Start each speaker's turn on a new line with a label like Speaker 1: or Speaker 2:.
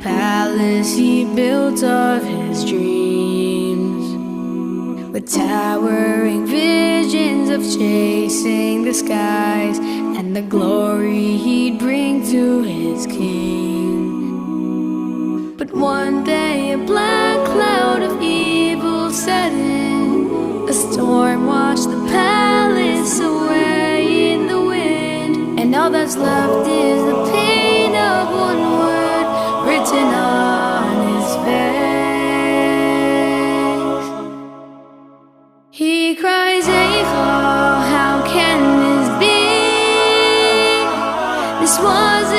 Speaker 1: palace he built of his dreams, with towering visions of chasing the skies and the glory he'd bring to his king. But one day a black cloud of evil set in, a storm washed the palace away in the wind, and all that's left is the pain of one word written on his face. He cries, Eichel, how can this be? This was